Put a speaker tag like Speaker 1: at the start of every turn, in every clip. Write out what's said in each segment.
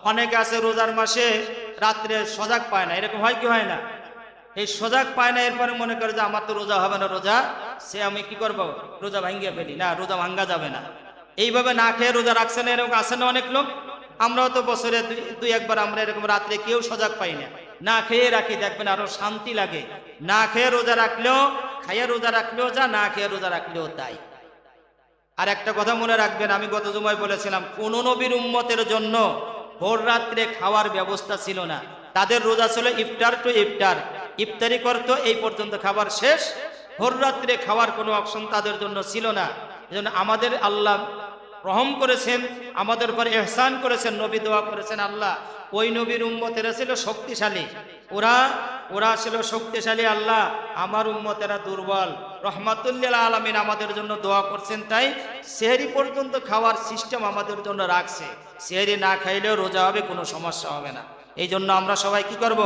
Speaker 1: অনেকে আছে রোজার মাসে রাত্রে সজাগ পায় না, এরকম হয় কি হয় না? এই সজাগ পায় না, এরপরে মনে করে যে আমার তো রোজা হবে না, রোজা সে আমি কি করব, রোজা ভাঙ্গিয়ে ফেলি। না, রোজা ভাঙ্গা যাবে না। এইভাবে না খেয়ে রোজা রাখছে না, এরকম আছে না অনেক লোক। আমরাও তো বছরে দুই একবার আমরা এরকম রাত্রে কেউ সজাগ পাই না, না খেয়ে রাখি, দেখবেন আরো শান্তি লাগে। না খেয়ে রোজা রাখলেও, খাইয়ে রোজা রাখলেও যা, না খেয়ে রোজা রাখলেও তাই। আর একটা কথা মনে রাখবেন, আমি গত জুমায় বলেছিলাম, কোন নবীর উম্মতের জন্য ভোর রাত্রে খাওয়ার ব্যবস্থা ছিল না। তাদের রোজা ছিল ইফতার টু ইফতার, ইফতারি করতো এই পর্যন্ত, খাবার শেষ। ভোর রাত্রে খাওয়ার কোনো অপশন তাদের জন্য ছিল না। এজন্য আমাদের আল্লাহ রহম করেছেন, আমাদের উপর ইহসান করেছেন, নবী দোয়া করেছেন, আল্লাহ ওই নবীর উম্মতেরা ছিল শক্তিশালী, ওরা ওরা ছিল শক্তিশালী, আল্লাহ আমার উম্মতেরা দুর্বল। রহমাতুল্লিল আলামিন আমাদের জন্য দোয়া করছেন, তাই সেহরি পর্যন্ত খাওয়ার সিস্টেম আমাদের জন্য রাখছে। সেহরি না খাইলেও রোজা হবে, কোনো সমস্যা হবে না। এই জন্য আমরা সবাই কি করব,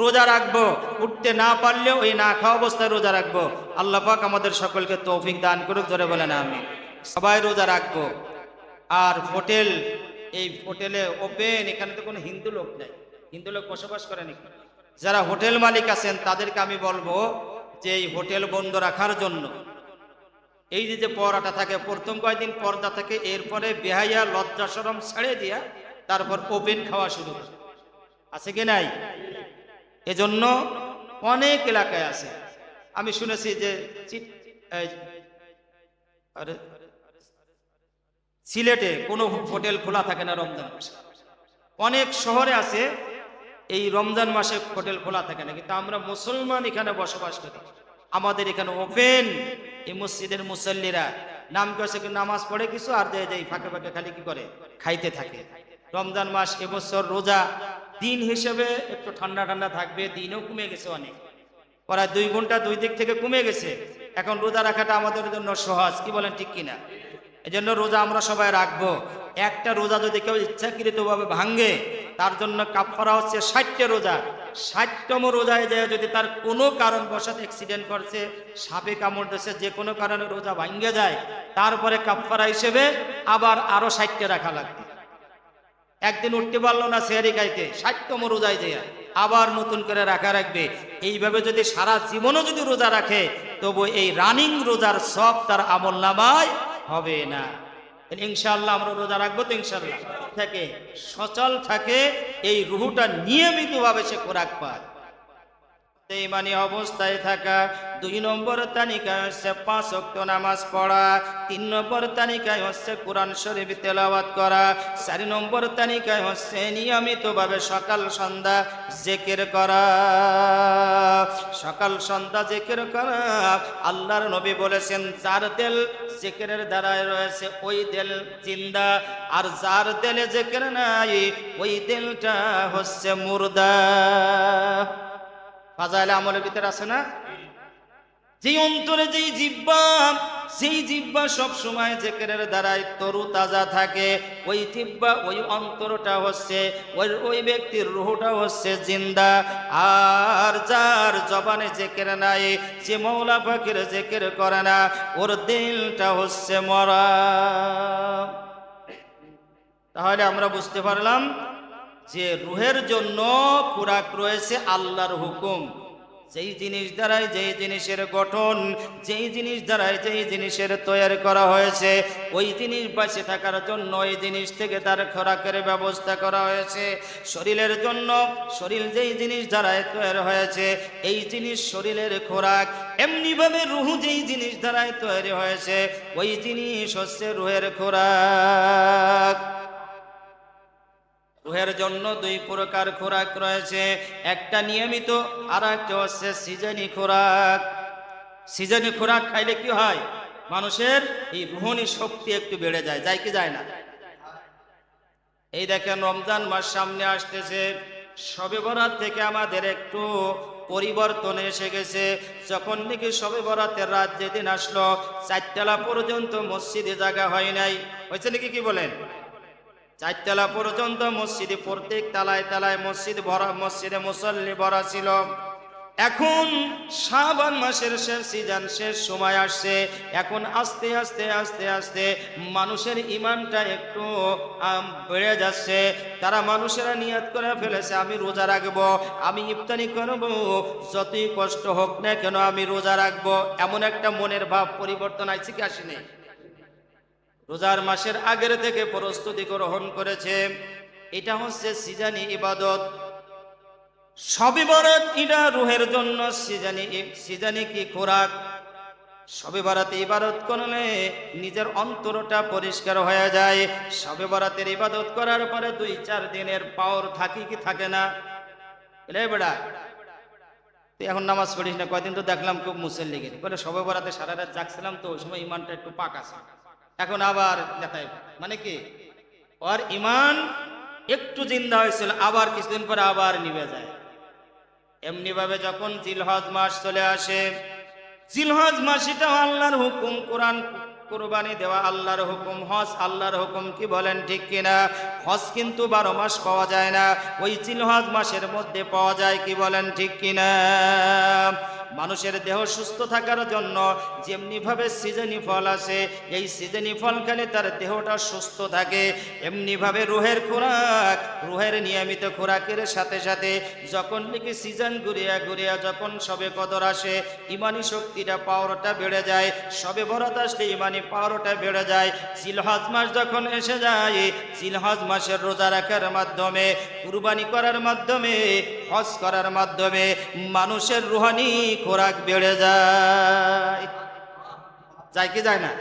Speaker 1: রোজা রাখবো। উঠতে না পারলেও এই না খাওয়া অবস্থায় রোজা রাখবো। আল্লাহ পাক আমাদের সকলকে তৌফিক দান করুক, ধরে বলেন আমিন। সবাই রোজা রাখবো। আর হোটেল, এই হোটেলে ওপেন, এখানে তো কোনো হিন্দু লোক নেই, হিন্দু লোক বসবাস করে নাকি? যারা হোটেল মালিক আছেন তাদেরকে আমি বলবো যে এই হোটেল বন্ধ রাখার জন্য এই যে পর্দাটা থাকে, প্রথম কয়েকদিন পর্দা থাকে, এরপরে বেহাইয়া লজ্জা শরম ছেড়ে দিয়া তারপর ওপেন খাওয়া শুরু করে, আছে কি নাই? এজন্য অনেক এলাকায় আছে, আমি শুনেছি যে আরে সিলেটে কোনো হোটেল খোলা থাকে না রমজান মাসে। অনেক শহরে আছে এই রমজান মাসে হোটেল খোলা থাকে না, কিন্তু আমরা মুসলমান এখানে বসবাস করি, আমাদের এখানে ওপেন। এই মসজিদের মুসল্লিরা নাম করছে, নামাজ পড়ে কিছু, আর দেয় ফাঁকে ফাঁকে খালি কি করে, খাইতে থাকে। রমজান মাস এবছর রোজা দিন হিসেবে একটু ঠান্ডা ঠান্ডা থাকবে, দিনও কমে গেছে অনেক, প্রায় 2 ঘন্টা 2 দিক থেকে কমে গেছে। এখন রোজা রাখাটা আমাদের জন্য সহজ, কি বলেন, ঠিক কিনা? এই জন্য রোজা আমরা সবাই রাখবো। একটা রোজা যদি কেউ ইচ্ছাকৃতভাবে ভাঙ্গে, তার জন্য কাফারা হচ্ছে 60টা রোজা। 60তম রোজায় যায় যদি তার কোনো কারণবশত অ্যাক্সিডেন্ট করছে, সাপে কামড় দিয়েছে, যে কোনো কারণে রোজা ভাঙ্গে যায়, তারপরে কাফারা হিসেবে আবার আরো 60টা রাখা লাগবে। একদিন উঠতে পারলো না সেহরি খাইতে, 60তম রোজায় যায় আবার নতুন করে রাখা রাখবে। এইভাবে যদি সারা জীবনও যদি রোজা রাখে, তবু এই রানিং রোজার সব তার আমল নামায় হবে না। ইনশাআল্লাহ আমরা রোজা রাখবো তো, ইনশাআল্লাহ থাকে সচল থাকে, এই রুহুটা নিয়মিতভাবে সে খোরাক পায়। বেঈমানি অবস্থায় থাকা। 2 নম্বর তালিকায় হচ্ছে 5 ওয়াক্ত নামাজ পড়া। 3 নম্বর তালিকায় হচ্ছে কোরআন শরীফ তেলাওয়াত করা। 4 নম্বর তালিকায় হচ্ছে নিয়মিতভাবে সকাল সন্ধ্যা জিকির করা। সকাল সন্ধ্যা জিকির করা, আল্লাহর নবী বলেছেন, যার দিল জিকিরের দ্বারায় রয়েছে ওই দিল জিন্দা, আর যার দিলে জিকির নাই ওই দিলটা হচ্ছে মুর্দা। ফাজাইলে আমলের ভিতরে আছে না, যেই অন্তরে যেই জিহ্বা সব সময় জিকিরের দ্বারাই তরু তাজা থাকে, ওই জিহ্বা ওই অন্তরটা হচ্ছে ওই ব্যক্তির রূহটা হচ্ছে জিন্দা। আর যার জবানে জিকির নাই, যে মওলা পাকের জিকির করে না, ওর দিলটা হচ্ছে মরা। তাহলে আমরা বুঝতে পারলাম যে রুহের জন্য খোরাক রয়েছে আল্লাহর হুকুম। যেই জিনিস দ্বারাই যেই জিনিসের গঠন, যেই জিনিস দ্বারাই যেই জিনিসের তৈরি করা হয়েছে, ওই জিনিস বাঁচে থাকার জন্য ওই জিনিস থেকে তার খোরাকের ব্যবস্থা করা হয়েছে। শরীরের জন্য শরীর যেই জিনিস দ্বারাই তৈরি হয়েছে, এই জিনিস শরীরের খোরাক। এমনিভাবে রুহ যেই জিনিস দ্বারাই তৈরি হয়েছে, ওই জিনিস হচ্ছে রুহের খোরাক। রুহের জন্য 2 প্রকার খোরাক রয়েছে, একটা নিয়মিত, আর একটা হচ্ছে সিজনি খোরাক। সিজনি খোরাক খাইলে কি হয়, মানুষের এই রুহানি শক্তি একটু বেড়ে যায়, যায় কি যায় না? এই দেখেন রমজান মাস সামনে আসতেছে, শবে বরাত থেকে আমাদের একটু পরিবর্তন এসে গেছে। যখন নাকি শবে বরাতের রাত যেদিন আসলো, 4 তলা পর্যন্ত মসজিদে জায়গা হয় নাই, হয়েছে নাকি, কি বলেন? 4 তলা পর্যন্ত মসজিদে, প্রত্যেক তালায় তালায় মসজিদে মুসল্লি ভরা ছিল। এখন শাবান মাসের শেষ সিজন, শেষ সময় আসছে। এখন আস্তে আস্তে আস্তে আস্তে মানুষের ইমানটা একটু বেড়ে যাচ্ছে। তারা মানুষেরা নিয়ত করে ফেলেছে আমি রোজা রাখবো, আমি ইফতারি করব, যতই কষ্ট হোক না কেন আমি রোজা রাখবো। এমন একটা মনের ভাব পরিবর্তন আইছে কি আসেনি? রোজার মাসের আগের থেকে প্রস্তুতি গ্রহণ করেছে। এটা হচ্ছে সিজানি ইবাদত। শবে বরাত এটা রুহের জন্য সিজানি কি খোরাক। শবে বরাতে ইবাদত করলে নিজের অন্তরটা পরিষ্কার হয়ে যায়। শবে বরাতের ইবাদত করার পরে 2-4 দিনের পাওয়ার থাকি কি থাকে না? রে বেড়া, তুই এখন নামাজ পড়িস না, কয়দিন তো দেখলাম খুব মুসল্লি গেলি বলে শবে বরাতে সারা রাত জাগছিলাম তো ওই সময় ইমানটা একটু পাক আছে, এখন আবার নেতায় মানে কি ওর ইমান একটু জিন্দা হয়েছিল, আবার কিছুদিন পরে আবার নিভে যায়। এমনি ভাবে যখন জিলহজ মাস চলে আসে, জিলহজ মাস এটা আল্লাহর হুকুম, কোরআন কুরবানি দেওয়া আল্লাহর হুকুম, হজ আল্লাহর হুকুম, কি বলেন ঠিক কিনা? হজ কিন্তু 12 মাস পাওয়া যায় না, ওই জিলহজ মাসের মধ্যে পাওয়া যায়, কি বলেন ঠিক কিনা? মানুষের দেহ সুস্থ থাকার জন্য যেমনি ভাবে সিজনি ফল আছে, এই সিজনি ফল খেলে তার দেহটা সুস্থ থাকে, এমনি ভাবে রুহের খোরাক, রুহের নিয়মিত খোরাকের সাথে সাথে যখন নাকি সিজন ঘুরিয়া ঘুরিয়া যখন সবে কদর আসে, ইমানি শক্তিটা পাওয়ারটা বেড়ে যায়। সবে বরাত আসলে ইমানি পাওয়ারটা বেড়ে যায়। জিলহজ মাস যখন এসে যায়, জিলহজ মাসের রোজা রাখার মাধ্যমে, কুরবানি করার মাধ্যমে, হজ করার মাধ্যমে মানুষের রুহানি খোরাক বেড়ে যায়। যায় কি যায় না?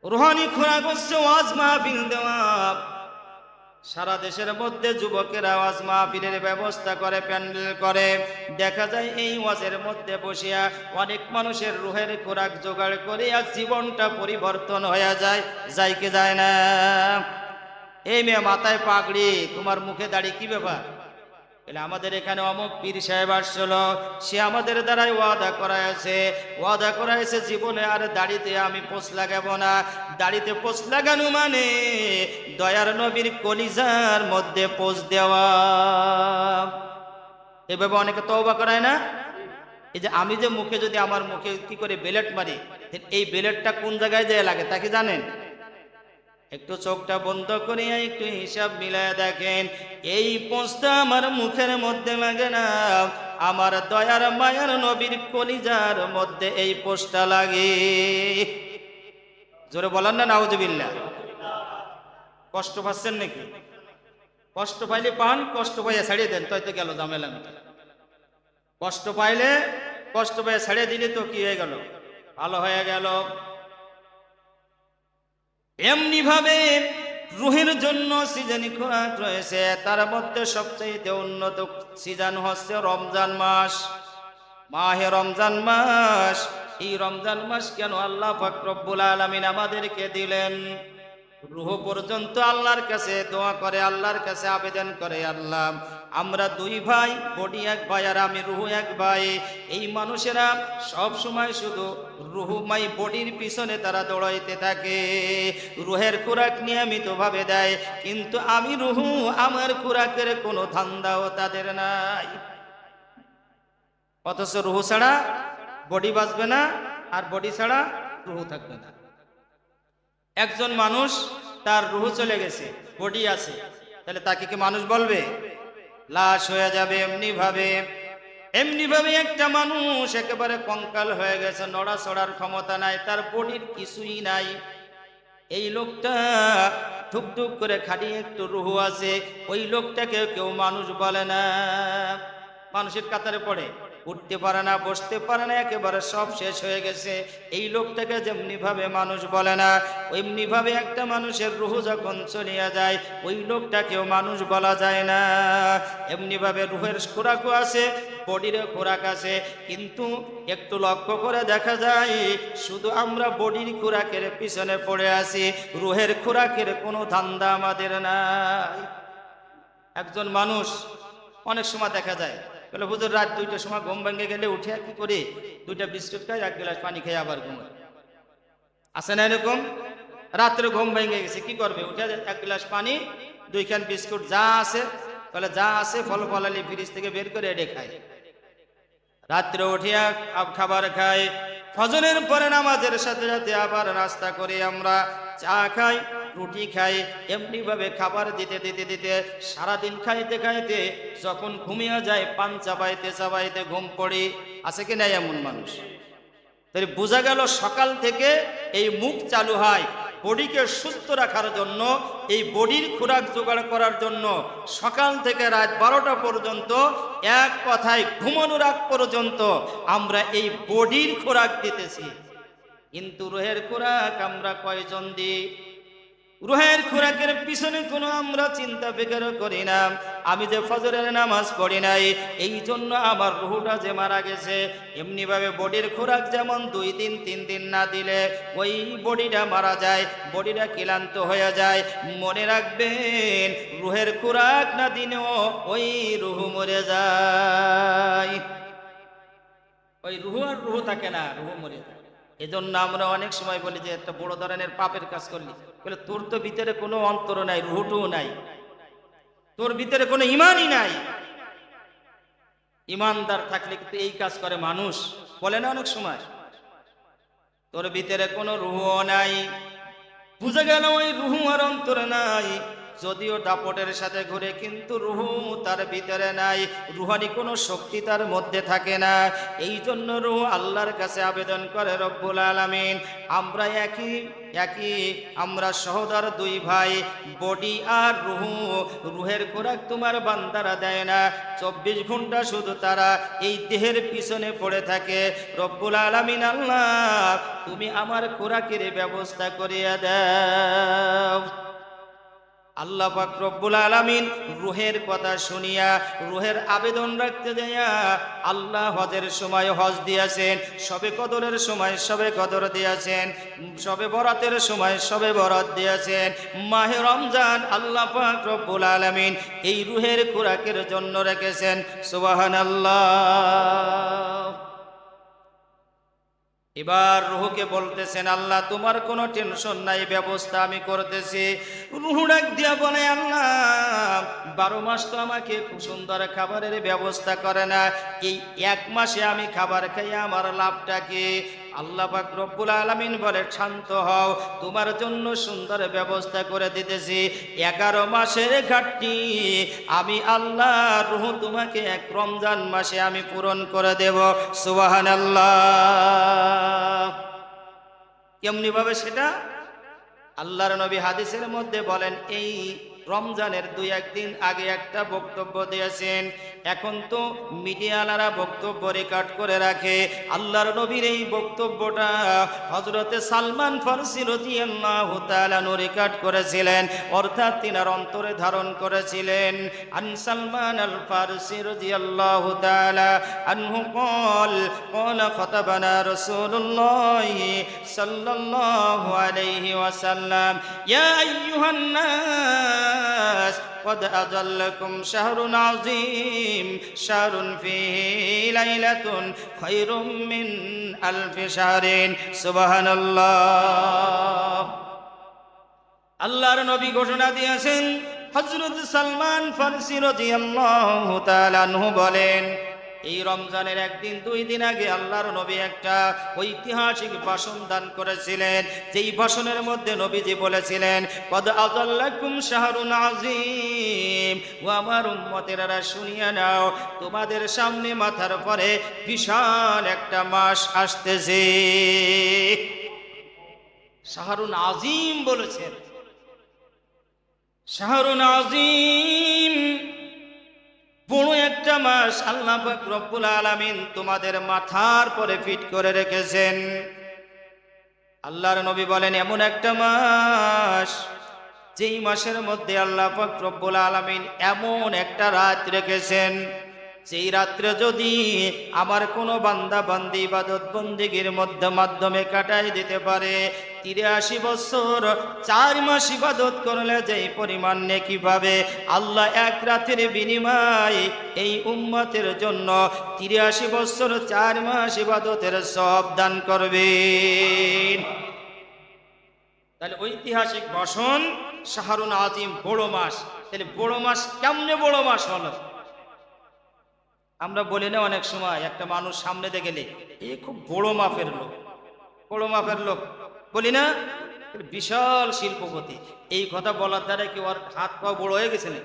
Speaker 1: রুহানি খোরাক হচ্ছে ওয়াজ মাহফিল দেওয়া। সারা দেশের মধ্যে যুবকেরা ওয়াজ মাহফিলের ব্যবস্থা করে, প্যান্ডেল করে। দেখা যায় এই ওয়াজের মধ্যে বসিয়া অনেক মানুষের রুহের খোরাক জোগাড় করে আর জীবনটা পরিবর্তন হয়ে যায়। যায় কি যায় না? এই মেয়ে মাথায় পাগড়ি, তোমার মুখে দাড়ি, কি ব্যাপার? এলে আমাদের এখানে অমুক পীর সাহেব আসছিল, সে আমাদের দ্বারাই ওয়াদা করাইছে জীবনে আর দাড়িতে আমি পোষ লাগাবো না। দাড়িতে পোষ লাগানো মানে দয়ার নবীর কলিজার মধ্যে পোষ দেওয়া। এভাবে অনেকে তওবা করায় না? এই যে আমি যে মুখে যদি আমার মুখে কি করে বেলেট মারি, এই বেলেটটা কোন জায়গায় যায় লাগে তা কি জানেন? একটু চোখটা বন্ধ করিয়া একটু হিসাব মিলায় দেখেন, এই পোঁছটা আমার মুখের মধ্যে লাগে না, আমার দয়ার মায়ার নবীর কলিজার মধ্যে এই পোঁছটা লাগে। জোরে বলেন না নাউজুবিল্লাহ। কষ্ট পাচ্ছেন নাকি? কষ্ট পাইলে পান, কষ্ট পাইয়া ছাড়িয়ে দেন, তাই তো গেল ঝামেলা মিটে। কষ্ট পাইয়া ছাড়িয়ে দিলে তো কি হয়ে গেল? ভালো হয়ে গেল। এমনি ভাবে রুহের জন্য সিজনি খোরাক রয়েছে, তার মধ্যে সবচেয়ে উন্নত সিজন হচ্ছে রমজান মাস, মাহে রমজান মাস। এই রমজান মাস কেন আল্লাহ পাক রব্বুল আলামিন আমাদেরকে দিলেন? রুহ পর্যন্ত আল্লাহর কাছে দোয়া করে, আল্লাহর কাছে আবেদন করে, আল্লাহ আমরা 2 ভাই, বডি 1 ভাই আর আমি রুহ 1 ভাই। এই মানুষেরা সব সময় শুধু রুহুমাই বডির পিছনে তারা দৌড়াইতে থাকে, রুহের খোরাক নিয়মিতভাবে দেয়, কিন্তু আমি রুহু, আমার খোরাকের কোনো ধান্দাও তাদের নাই। অথচ রুহু ছাড়া বডি বাঁচবে না, আর বডি ছাড়া রুহু থাকবে না। একজন মানুষ তার রুহু চলে গেছে, বডি আছে, তাহলে তাকে কি মানুষ বলবে? লাশ হয়ে যাবে। এমনি ভাবে একটা মানুষ একেবারে কঙ্কাল হয়ে গেছে, নড়াচড়ার ক্ষমতা নাই, তার বডির কিছুই নাই। এই লোকটা ঠুকঠুক করে খালি একটু রুহু আছে, ওই লোকটাকে কেউ মানুষ বলে না। মানুষের কাতারে পড়ে, উঠতে পারে না, বসতে পারে না, একেবারে সব শেষ হয়ে গেছে। এই লোকটাকে যেমনি ভাবে মানুষ বলে না, ওইমনি ভাবে একটা মানুষের রুহু যখন চলিয়া যায়, ওই লোকটাকেও মানুষ বলা যায় না। এমনি ভাবে রুহের খোরাকও আছে, বডির খোরাক আছে, কিন্তু একটু লক্ষ্য করে দেখা যায় শুধু আমরা বডির খোরাকের পিছনে পড়ে আছি, রুহের খোরাকের কোনো ধান্দা আমাদের নাই। একজন মানুষ অনেক সময় দেখা যায় বলে, হুজুর রাত 2টার সময় ঘুম ভেঙে গেলে উঠে কি করে 2টা বিস্কুট খাই, 1 গ্লাস পানি খেয়ে আবার ঘুমায়। আছে না এরকম? রাত্রে ঘুম ভেঙে গেছে, কি করবে? উঠে 1 গ্লাস পানি, 2 খান বিস্কুট, যা আছে বলে যা আছে ফল ফলালি ফ্রিজ থেকে বের করে এডে খায়। রাত্রে উঠিয়া খাবার খাই, ফজরের পরে নামাজের সাথে সাথে আবার নাস্তা করে আমরা চা খাই, রুটি খাই। এমনিভাবে খাবার দিতে দিতে দিতে সারাদিন খাইতে খাইতে যখন ঘুমিয়ে যায় পান চাবাইতে চাবাইতে ঘুম পড়ি। আছে কি নাই এমন মানুষ? তাই বোঝা গেল সকাল থেকে এই মুখ চালু হয় বডিকে সুস্থ রাখার জন্য, এই বডির খোরাক জোগাড় করার জন্য। সকাল থেকে রাত 12টা পর্যন্ত, এক কথায় ঘুমানোর আগ পর্যন্ত আমরা এই বডির খোরাক দিতেছি। কিন্তু রুহের খোরাক আমরা কয়জন দিই? রুহের খোরাকের পিছনে কোনো আমরা চিন্তা ফিকির করি না। আমি যে ফজরের নামাজ পড়ি নাই, এই জন্য আমার রুহটা যে মারা গেছে। এমনিভাবে বডির খোরাক যেমন 2 দিন 3 দিন না দিলে ওই বডিটা মারা যায়, বডিটা ক্লান্ত হয়ে যায়। মনে রাখবেন, রুহের খোরাক না দিলেও ওই রুহ মরে যায়। ওই রুহ আর রুহ থাকে না, রুহ মরে যায়। এজন্য আমরা অনেক সময় বলি যে একটা বড় ধরনের পাপের কাজ করলি, বলে তোর তো ভিতরে কোনো অন্তর নাই, রুহটুও নাই, তোর ভিতরে কোনো ইমানই নাই। ইমানদার থাকলে কিন্তু এই কাজ করে মানুষ, বলে না অনেক সময়। তোর ভিতরে কোনো রুহও নাই, বুঝে গেল ওই রুহ আর অন্তর নাই। যদিও দাপটের সাথে ঘুরে, কিন্তু রুহ তার ভিতরে নাই, রুহানি কোনো শক্তি তার মধ্যে থাকে না। এই জন্য রুহ আল্লাহর কাছে আবেদন করে, রব্বুল আলামিন আমরা একই আমরা সহোদর 2 ভাই, বডি আর রুহ। রুহের খোরাক তোমার বান্দারা দেয় না, 24 ঘন্টা শুধু তারা এই দেহের পিছনে পড়ে থাকে। রব্বুল আলামিন আল্লাহ তুমি আমার খোরাকের ব্যবস্থা করিয়া দাও। আল্লাহ পাক রব্বুল আলামিন রুহের কথা শুনিয়া, রুহের আবেদন রাখতে যাইয়া আল্লাহ হজের সময় হজ দিয়েছেন, শবে কদরের সময় শবে কদর দিয়েছেন, শবে বরাতের সময় শবে বরাত দিয়েছেন। মাহে রমজান আল্লাহ পাক রব্বুল আলামিন এই রুহের খোরাকের জন্য রেখেছেন। সুবহানাল্লাহ। এবার রুহকে বলতেছেন, আল্লাহ তোমার কোনো টেনশন নাই, ব্যবস্থা আমি করতেছি। রুহ ডাক দিয়া বলে, আল্লাহ 12 মাস তো আমাকে খুব সুন্দর খাবারের ব্যবস্থা করে না, এই 1 মাসে আমি খাবার খাই আমার লাভটা কি? আল্লাহ পাক রব্বুল আলামিন বলে, শান্ত হও, তোমার জন্য সুন্দর ব্যবস্থা করে দিতেছি। 11 মাসের ঘাটতি আমি আল্লাহ রুহ তোমাকে 1 রমজান মাসে আমি পূরণ করে দেব। সুবহানাল্লাহ। কেমনি ভাবে সেটা? আল্লাহর নবী হাদিসের মধ্যে বলেন, এই রমজানের 2-1 দিন আগে একটা বক্তব্য দিয়েছেন। এখন তো মিডিয়ালারা বক্তব্য রেকর্ড করে রাখে। আল্লাহর নবীর এই বক্তব্যটা হযরতে সালমান ফারসি রাদিয়াল্লাহু তাআলা রেকর্ড করেছিলেন, অর্থাৎ তিনার অন্তরে ধারণ করেছিলেন। আন সালমান আল ফারসি রাদিয়াল্লাহু তাআলা আনহু ক্বালা খাতাবানা রাসূলুল্লাহ সাল্লাল্লাহু আলাইহি ওয়াসাল্লাম, ইয়া আইয়ুহান নাস قد أضلكم شهر عظيم شهر فيه ليلة خير من 1000 شهر سبحان الله। আল্লাহর নবী ঘোষণা দিয়েছেন। হযরত সালমান ফারসি রাদিয়াল্লাহু তাআলা আনহু বলেন, এই রমজানের 1 দিন 2 দিন আগে আল্লাহর নবী একটা ঐতিহাসিক ভাষণ দান করেছিলেন। যেই ভাষণের মধ্যে নবীজি বলেছিলেন, কদ আযাল্লাকুম শাহরুন আযীম, ও আমার উম্মতেরা শুনিয়া নাও, তোমাদের সামনে মাথার পরে বিশাল একটা মাস আসতেছে। শাহরুন আযীম বলেছেন, শাহরুন আযীম, বড় একটা মাস আল্লাহ পাক রব্বুল আলামিন তোমাদের মাথার পরে ফিট করে রেখেছেন। আল্লাহর নবী বলেন, এমন একটা মাস যেই মাসের মধ্যে আল্লাহ পাক রব্বুল আলামিন এমন একটা রাত রেখেছেন, যেই রাত্রে যদি আমার কোনো বান্দা বান্দি ইবাদত বন্দেগীর মাধ্যমে কাটাই দিতে পারে, 83 বছর 4 মাস ইবাদত করলে যেই পরিমাণ নেকি পাবে, আল্লাহ 1 রাতের বিনিময়ে এই উম্মতের জন্য 83 বছর 4 মাস ইবাদতের সওয়াব দান করবেন। তাহলে ঐতিহাসিক ভাষণ, শাহরুন আযীম, বড় মাস। তাহলে বড় মাস কেমনে বড় মাস হলো? আমরা বলি না অনেক সময় একটা মানুষ সামনে দিয়ে গেলে এ খুব বড় মাপের লোক, বড় মাপের লোক বলি না, এর বিশাল শিল্পপতি। এই কথা বলার দ্বারা কি ওর হাত পা বড় হয়ে গেছে না?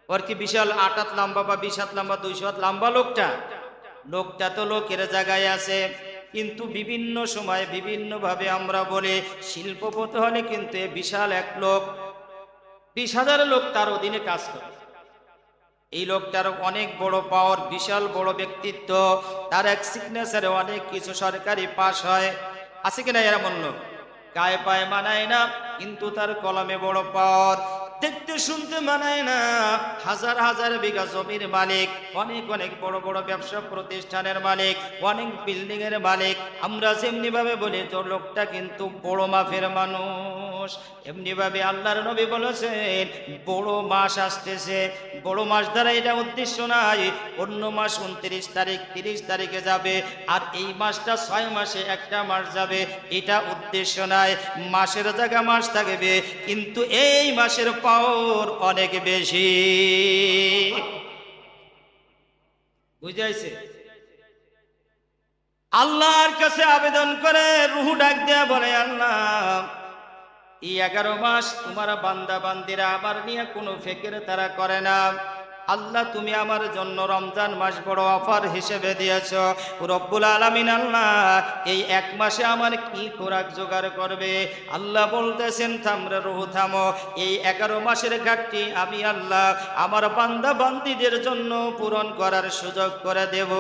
Speaker 1: ওর কি বিশাল 8 হাত লম্বা বা 20 হাত লম্বা 200 হাত লম্বা লোকটা? লোকটা তো লোকের জায়গায় আছে, কিন্তু বিভিন্ন সময় বিভিন্ন ভাবে আমরা বলি শিল্পপতি হলে কিন্তু এ বিশাল এক লোক, 20,000 লোক তার অধীনে কাজ করে। এই লোকটার অনেক বড় পাওয়ার, বিশাল বড় ব্যক্তিত্ব, তার এক সিগনেচারে অনেক কিছু সরকারি পাস হয়, আছে কিনা এরকম লোক? গায়ে পায়ে মানায় না, কিন্তু তার কলমে বড় পাওয়ার, দেখতে শুনতে মানায় না, হাজার হাজার বিঘা জমির মালিক, অনেক অনেক বড় বড় ব্যবসা প্রতিষ্ঠানের মালিক, অনেক বিল্ডিং এর মালিক। আমরা যেমনি ভাবে বলি তো লোকটা কিন্তু বড় মাপের মানুষ, এমনি ভাবে আল্লাহর নবী বলেছেন বড় মাস আসতেছে। বড় মাস দ্বারা এটা উদ্দেশ্য নাই অন্য মাস 29 তারিখ 30 তারিখে যাবে আর এই মাসটা 6 মাসে একটা মাস যাবে, এটা উদ্দেশ্য নাই। মাসের জায়গা মাস থাকবে, কিন্তু এই মাসের পাওয়ার অনেক বেশি। বুঝাইছে? আল্লাহর কাছে আবেদন করে রুহু ডাক দেয়া বলে, আল্লাহ এই 11 মাস তোমার বান্দা বান্দিরা আমার নিয়ে কোনো ফিকির তারা করে না। আল্লাহ তুমি আমার জন্য রমজান মাস বড় অফার হিসেবে দিয়েছ রব্বুল আলামিন। আল্লাহ এই 1 মাসে আমার কি খোরাক জোগাড় করবে? আল্লাহ বলতেছেন থামরে রুহু থামো, এই 11 মাসের ঘাটতি আমি আল্লাহ আমার বান্দা বান্দিদের জন্য পূরণ করার সুযোগ করে দেব।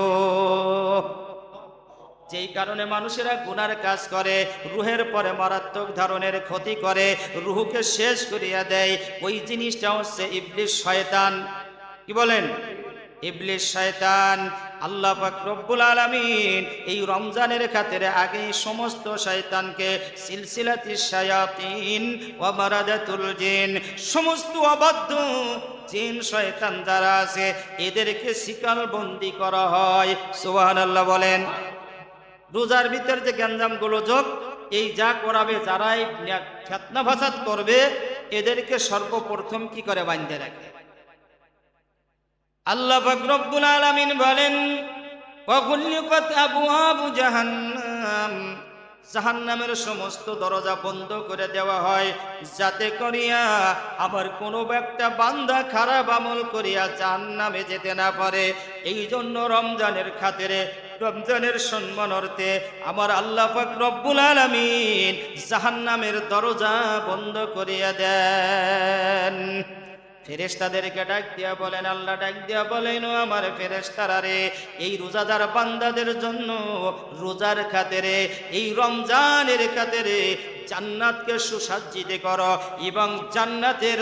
Speaker 1: যেই কারণে মানুষেরা গুনার কাজ করে, রুহের পরে মারাত্মক ধরনের ক্ষতি করে, রুহকে শেষ করিয়া দেয়, ওই জিনিসটা হচ্ছে ইবলিস শয়তান। কি বলেন? ইবলিস শয়তান। আল্লাহ পাক রব্বুল আলামিন এই রমজানের খাতিরে আগে সমস্ত শয়তানকে সিলসিলাতিশ শায়াতিন ওয়া মারাদাতুল জিন, সমস্ত অবাধ্য জিন শয়তান যারা আছে এদেরকে শিকল বন্দি করা হয়। সুবহানাল্লাহ বলেন। রোজার ভিতর যে গ্যাঞ্জাম গুলো যোগ, এই যা করাবে, যারাই ফিতনা ফাসাদ করবে এদেরকে সর্বপ্রথম কি করে বাঁধে রাখে? আল্লাহ পাক রব্বুল আলামিন বলেন ওয়াগুল্লিকাত আবওয়াবু জাহান্নাম, জাহান্নামের সমস্ত দরজা বন্ধ করে দেওয়া হয়, যাতে করিয়া আবার কোনো একটা বান্দা খারাপ আমল করিয়া জাহান্নামে যেতে না পারে। এই জন্য রমজানের খাতিরে, রমজানের সম্মান অর্থে আমার আল্লাহ পাক রব্বুল আলামিন জাহান্নামের দরজা বন্ধ করিয়া দেন। ফেরেশতাদেরকে ডাক দিয়া বলেন, আল্লাহ ডাক দিয়া বলেন ও আমার ফেরেশতারা রে, এই রোজাদার বান্দাদের জন্য রোজার খাতিরে, এই রমজানের খাতিরে জান্নাতকে সুসজ্জিত করো এবং জান্নাতের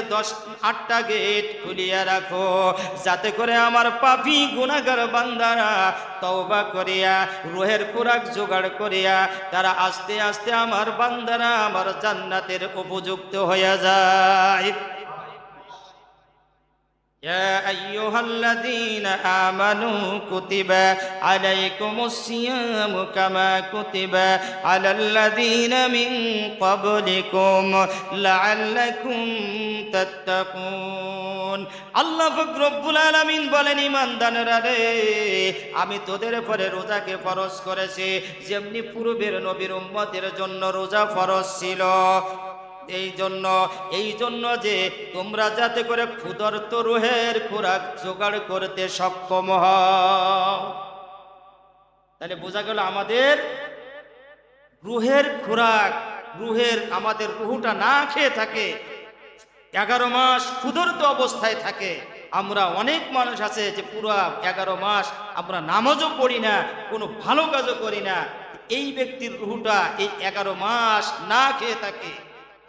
Speaker 1: 8টা গেট খুলিয়া রাখো, যাতে করে আমার পাপী গুনাহগার বান্দারা তওবা করিয়া রুহের খোরাক জোগাড় করিয়া তারা আস্তে আস্তে আমার বান্দারা আমার জান্নাতের উপযুক্ত হইয়া যায়। يا أيها الذين آمنوا كتب عليكم الصيام كما كتب على الذين من قبلكم لعلكم تتقون। আল্লাহ পাক রব্বুল আলামিন বলেন, ঈমানদারেরা রে, আমি তোদের উপরে রোজাকে ফরজ করেছি যেমনি পূর্বের নবীর উম্মতের জন্য রোজা ফরজ ছিল। এই জন্য যে তোমরা যাতে করে ক্ষুধার্ত রুহের খোরাক জোগাড় করতে সক্ষম হও। তাহলে বোঝা গেল আমাদের রুহের খোরাক, আমাদের রুহটা না খেয়ে থাকে, 11 মাস ক্ষুধার্ত অবস্থায় থাকে। আমরা অনেক মানুষ আছে যে পুরো 11 মাস আমরা নামাজও পড়ি না, কোনো ভালো কাজও করি না। এই ব্যক্তির রুহটা এই 11 মাস না খেয়ে থাকে।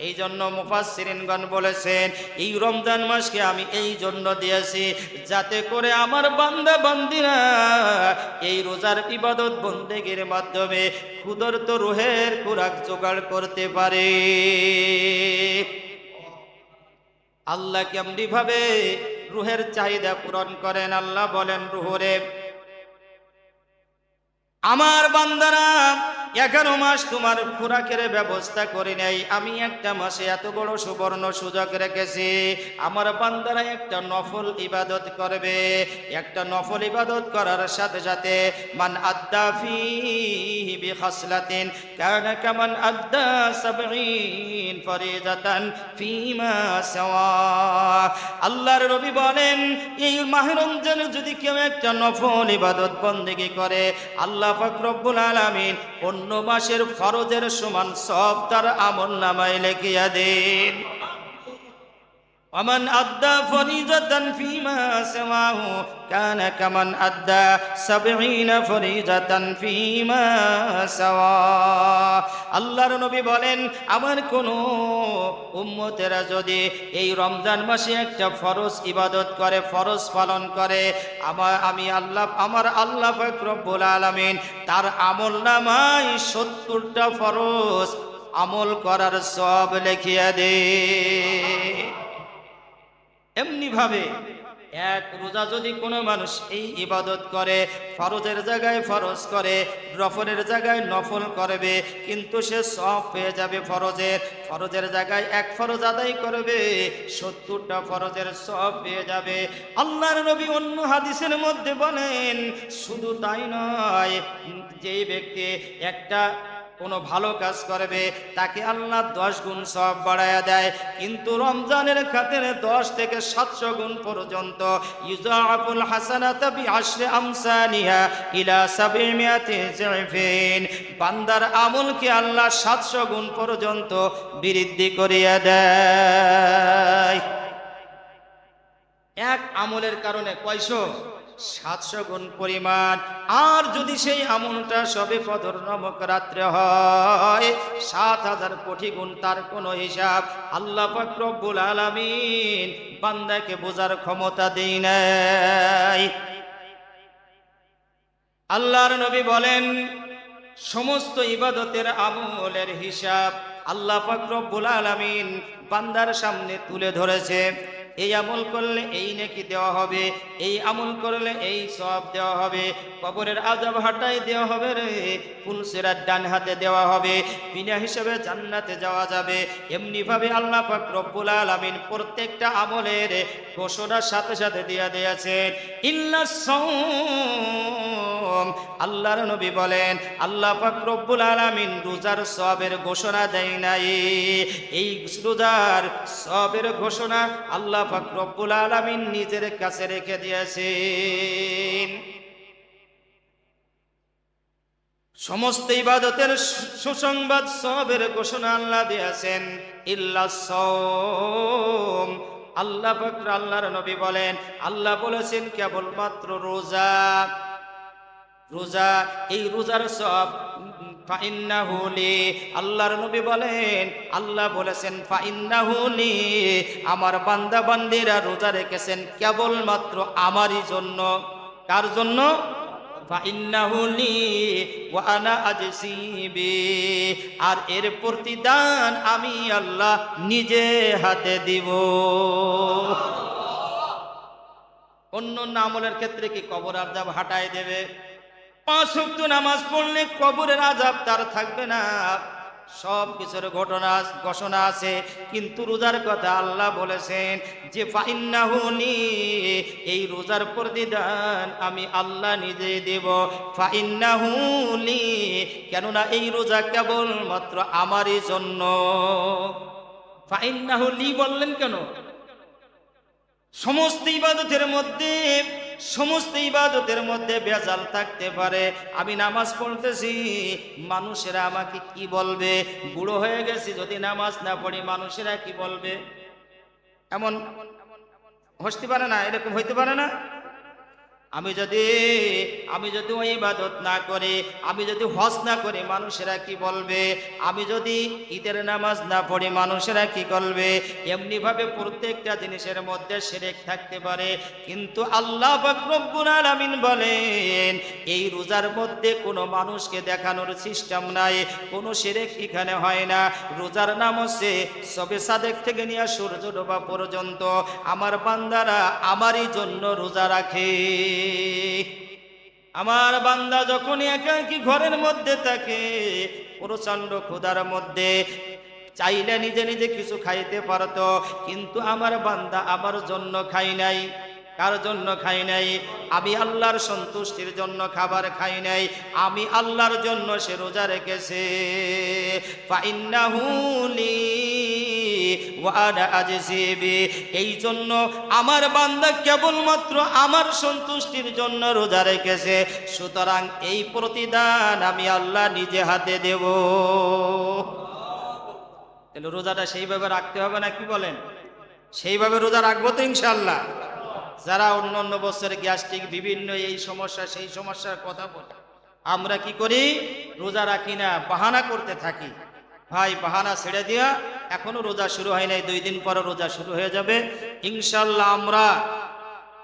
Speaker 1: এই জন্য মুফাসসিরিনগণ বলেছেন এই রমজান মাসকে আমি এই জন্য দিয়েছি যাতে করে আমার বান্দা বান্দিরা এই রোজার ইবাদত বন্দেগীর মাধ্যমে ক্ষুধার্ত রুহের খোরাক জোগাড় করতে পারে। আল্লাহ কেমনি ভাবে রুহের চাহিদা পূরণ করেন? আল্লাহ বলেন, রুহরে আমার বান্দারা 11 মাস তোমার খোরাকের ব্যবস্থা করে নেই, আমি একটা মাসে এত বড় সুবর্ণ সুযোগ রেখেছি। আমার বান্দারা একটা নফল ইবাদত করবে, একটা নফল ইবাদত করার সাথে সাথে মান আদ্দা ফীহি বিখাসলাতিন কানা কামান আদ্দা 70 ফরিজাতান ফীমা সাওয়া। আল্লাহর নবী বলেন, এই মাহে রমজানে যদি কেউ একটা নফল ইবাদত বন্দেগী করে, আল্লাহ পাক রব্বুল আলামিন অন্য মাসের ফরজের সমান সব তার আমলনামায় লিখিয়া দেন। ومن أدى فريضة فيما سواه كان كمن أدى 70 فريضة فيما سواه। আল্লাহর নবী বলেন, আমার কোন উম্মতেরা যদি এই রমজান মাসে একটা ফরজ ইবাদত করে, ফরজ পালন করে, আমার আল্লাহ পাক রব্বুল আলামিন তার আমলনামায় 70টা ফরজ আমল করার সব লিখিয়া দেয়। এমনি ভাবে এক রোজা যদি কোনো মানুষ এই ইবাদত করে, ফরজের জায়গায় ফরজ করে, নফলের জায়গায় নফল করবে, কিন্তু সে সব পেয়ে যাবে ফরজের জায়গায় এক ফরজ আদায় করবে, 70টা ফরজের সব পেয়ে যাবে। আল্লাহর নবী অন্য হাদিসের মধ্যে বলেন, শুধু তাই নয়, যেই ব্যক্তি একটা কোনো ভালো কাজ করবে তাকে আল্লাহ 10 গুণ সব বাড়ায়া দেয়, কিন্তু রমজানের খাতিরে 10 থেকে 700 গুণ পর্যন্ত ইউযাআফুল হাসানাতা বিআশরি আমসালিহা ইলা 700 যিফিন। বান্দার আমলকে আল্লাহ 700 গুণ পর্যন্ত বৃদ্ধি করিয়া দেয়। এক আমলের কারণে কয়শো? 700 গুণ পরিমাণ। আর যদি সেই আমলটা সবে কদর নামক রাত্রে হয়, 7000 কোটি গুণ, তার কোনো হিসাব আল্লাহ পাক রব্বুল আলামিন বান্দাকে বোঝার ক্ষমতা দেয় নাই। আল্লাহর নবী বলেন, সমস্ত ইবাদতের আমলের হিসাব আল্লাহ পাক রব্বুল আলামিন বান্দার সামনে তুলে ধরেছে। এই আমল করলে এই নেকি দেওয়া হবে, এই আমল করলে এই সওয়াব দেওয়া হবে, কবরের আযাব হাটাই দেওয়া হবে রে, পুলসিরাত ডান হাতে দেওয়া হবে, বিনা হিসাবে জান্নাতে যাওয়া যাবে। এমনি ভাবে আল্লাহ পাক রব্বুল আলামিন প্রত্যেকটা আমলের ঘোষণার সাথে সাথে দিয়ে দিয়েছেন। ইল্লাস সাওম, আল্লাহর নবী বলেন, আল্লাহ পাক রব্বুল আলামিন রোজার সওয়াবের ঘোষণা দেয় নাই। এই রোজার সওয়াবের ঘোষণা আল্লাহ পাক রব্বুল আলামিন নিজের কাছে রেখে দিয়েছেন। সমস্ত ইবাদতের সুসংবাদ সওয়াবের ঘোষণা আল্লাহ দিয়েছেন। ইল্লাস সাওম, আল্লাহ পাক আল্লাহর নবী বলেন, আল্লাহ বলেছেন কেবলমাত্র রোজা। রোজা, এই রোজার সওয়াব ফাইন্নাহু লি, আল্লাহর নবী বলেন, আল্লাহ বলেছেন ফাইন্নাহু লি, আমার বান্দা বান্দীরা রোজা রেখেছেন কেবলমাত্র আমারই জন্য। কার জন্য? ফাইন্নাহু লি ওয়া আনা আজসি বি, আর এর প্রতিদান আমি আল্লাহ নিজে হাতে দিব। অন্য আমলের ক্ষেত্রে কি কবর আযাব হাটায় দেবে? 5 ওয়াক্ত নামাজ পড়লে কবরের আযাব তার থাকবে না। সব কিছুর ঘোষণা আছে, কিন্তু রোজার কথা আল্লাহ বলেছেন যে ফাইন্নাহু লি, এই রোজার প্রতিদান আমি আল্লাহ নিজে দেব। ফাইন্নাহু লি, কেননা এই রোজা কেবলমাত্র আমারই জন্য। ফাইন্নাহু লি বললেন কেন? সমস্ত ইবাদতের মধ্যে ভেজাল থাকতে পারে। আমি নামাজ পড়তেছি, মানুষেরা আমাকে কি বলবে? বুড়ো হয়ে গেছি, যদি নামাজ না পড়ি মানুষেরা কি বলবে? এমন হতে পারে না? এরকম হইতে পারে না? আমি যদি ওই ইবাদত না করি, আমি যদি হজ না করি, মানুষেরা কি বলবে? আমি যদি ঈদের নামাজ না পড়ি, মানুষেরা কি বলবে? এমনি ভাবে প্রত্যেকটা জিনিসের মধ্যে শিরক থাকতে পারে, কিন্তু আল্লাহ পাক রব্বুল আলামিন বলেন এই রোজার মধ্যে কোনো মানুষকে দেখানোর সিস্টেম নাই, কোনো শিরক এখানে হয় না। রোজার নাম হচ্ছে সবে সাদেক থেকে নিয়ে সূর্য ডোবা পর্যন্ত আমার বান্দারা আমারই জন্য রোজা রাখে। আমার বান্দা যখনই একাকী ঘরের মধ্যে থাকে, প্রচন্ড ক্ষুধার মধ্যে, চাইলে নিজে নিজে কিছু খাইতে পারতো, কিন্তু আমার বান্দা আমার জন্য খাই নাই। কার জন্য খাই নাই? আমি আল্লাহর সন্তুষ্টির জন্য খাবার খাই নাই, আমি আল্লাহর জন্য সে রোজা রেখেছে। ফাইন্নাহু লি ওয়া আনা আজজি বি। এই জন্য আমার বান্দা কেবলমাত্র আমার সন্তুষ্টির জন্য রোজা রেখেছে, সুতরাং এই প্রতিদান আমি আল্লাহ নিজে হাতে দেব। তাহলে রোজাটা সেইভাবে রাখতে হবে না, কি বলেন? সেইভাবে রোজা রাখবো তো ইনশাআল্লাহ। যারা অন্য অন্য বছর গ্যাস্ট্রিক বিভিন্ন এই সমস্যা সেই সমস্যার কথা বলে, আমরা কি করি? রোজা রাখি না, বাহানা করতে থাকি। ভাই বাহানা ছেড়ে দিয়া, এখনো রোজা শুরু হয় নাই, 2 দিন পরে রোজা শুরু হয়ে যাবে ইনশাআল্লাহ। আমরা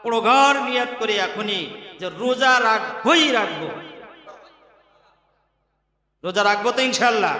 Speaker 1: প্রগাঢ় নিয়ত করি এখনই যে রোজা রাখবোই রাখবো। রোজা রাখবো তো ইনশাআল্লাহ।